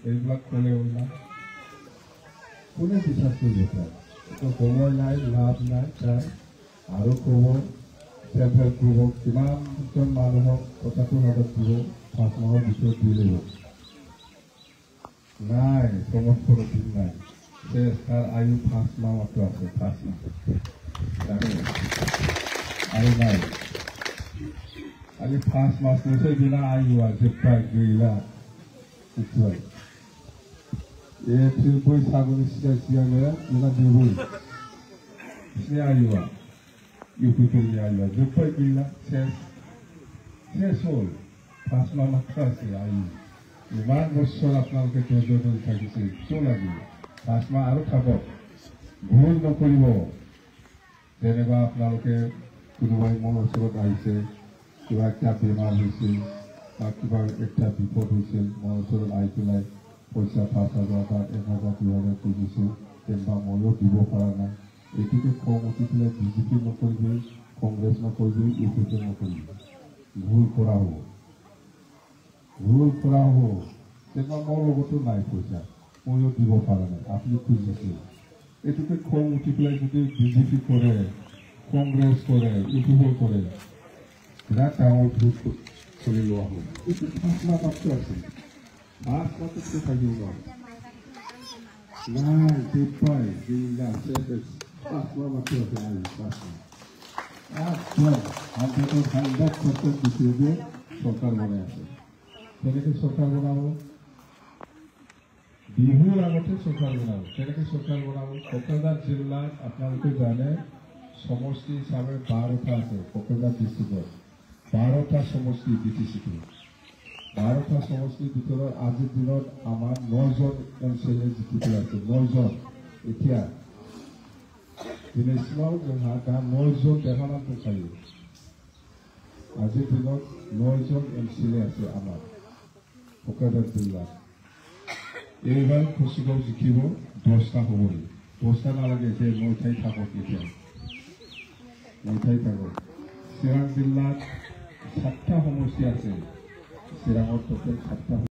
এইবিলাক ক'লেও না কোনে বিশ্বাস কৰিব পাৰে সময় নাই লাভ নাই তাই আৰু ক'ব চেল্ফ হেল্প গ্ৰুপক কিমানজন মানুহক কথাটো হাতত দিব 5 মাহৰ ভিতৰত দি ল'ব নাই সমৰ্থনৰ দিন নাই তাৰ আয়ু 5 মাহ মাত্ৰ আছে 5 মাহ আৰু নাই আজি 5 মাস मुझे बिना आयु जोब्बाय गैला उठबाय फिर बैसागुनि सिगांनो बिना जोबो बिसिनि आयुआ इउपिपिएलनि आयुआ जोब्बाय गैला शेष हल 5 माह मात्र আছে आयु ইমান বছৰ আপোনালোকে ধৈৰ্য থাকিছে কিয় লাগিব 5 মাহ আৰু থাকক ভুল নকৰিব যেনেবা আপোনালোকে কোনোবাই মোৰ ওচৰত আহিছে কিবা একটা বেমাৰ হৈছিল বা কিবা একটা বিপদ হৈছিল মোৰ ওচৰত আহি পেলাই পইচা 5,000 বা 1,000 2,000 খুজিছিল তেনবা ময়ো দিব পৰা নাই এইটোকে খং উঠি পেলাই বিজেপি নকৰিবি কংগ্ৰেছ নকৰিবি ইউপিপি নকৰিবি ভুল কৰা হ'ব তেনবা মোৰ লগতো নাই পইচা ময়ো দিব পৰা নাই আপুনি খুজিছিল এইটোকে খং উঠি পেলাই যদি বিজেপি কৰে কংগ্ৰেছ কৰে ইউপিপি কৰে বিৰাট ডাঙৰ ভুল চলি লোৱা হ'ল এইটো 5 মাহ মাত্ৰ আছে 5 মাহতকৈ থাকিব নাই যোব্বাই গেইলা 5 মাহ মাত্ৰ আছে আয়ু 5 মাহ 100% দিছে যে চৰকাৰ বনাই আছে কেনেকৈ চৰকাৰ বনাব বিহুৰ আগতে চৰকাৰ বনাব কেনেকৈ চৰকাৰ বনাব কোকৰাঝাৰ জিলাত আপোনালোকে জানে সমষ্টি হিচাপে 12টা আছে কোকৰাঝাৰ ডিষ্ট্ৰিক্টত 12টা সমষ্টি বিটিচিটো 12টা সমষ্টিৰ ভিতৰত আজিৰ দিনত আমাৰ 9জন এমচিএলএ জিকিবলৈ আছে 9জন এতিয়া দিনেশমাও जोंहा दा 9জন দেখানাম দৰকাৰী আজিৰ দিনত 9জন এমচিএলএ আছে আমাৰ কোকৰাঝাৰ জিলাত এইবাৰ খুচিগাঁও জিকিব 10টা হ'বই 10টা নালাগে যে 9টাই থাকক এতিয়া 9টাই থাকক চিৰাং জিলাত 7টা সমষ্টি আছে চিৰাঙৰ টোটেল 7টা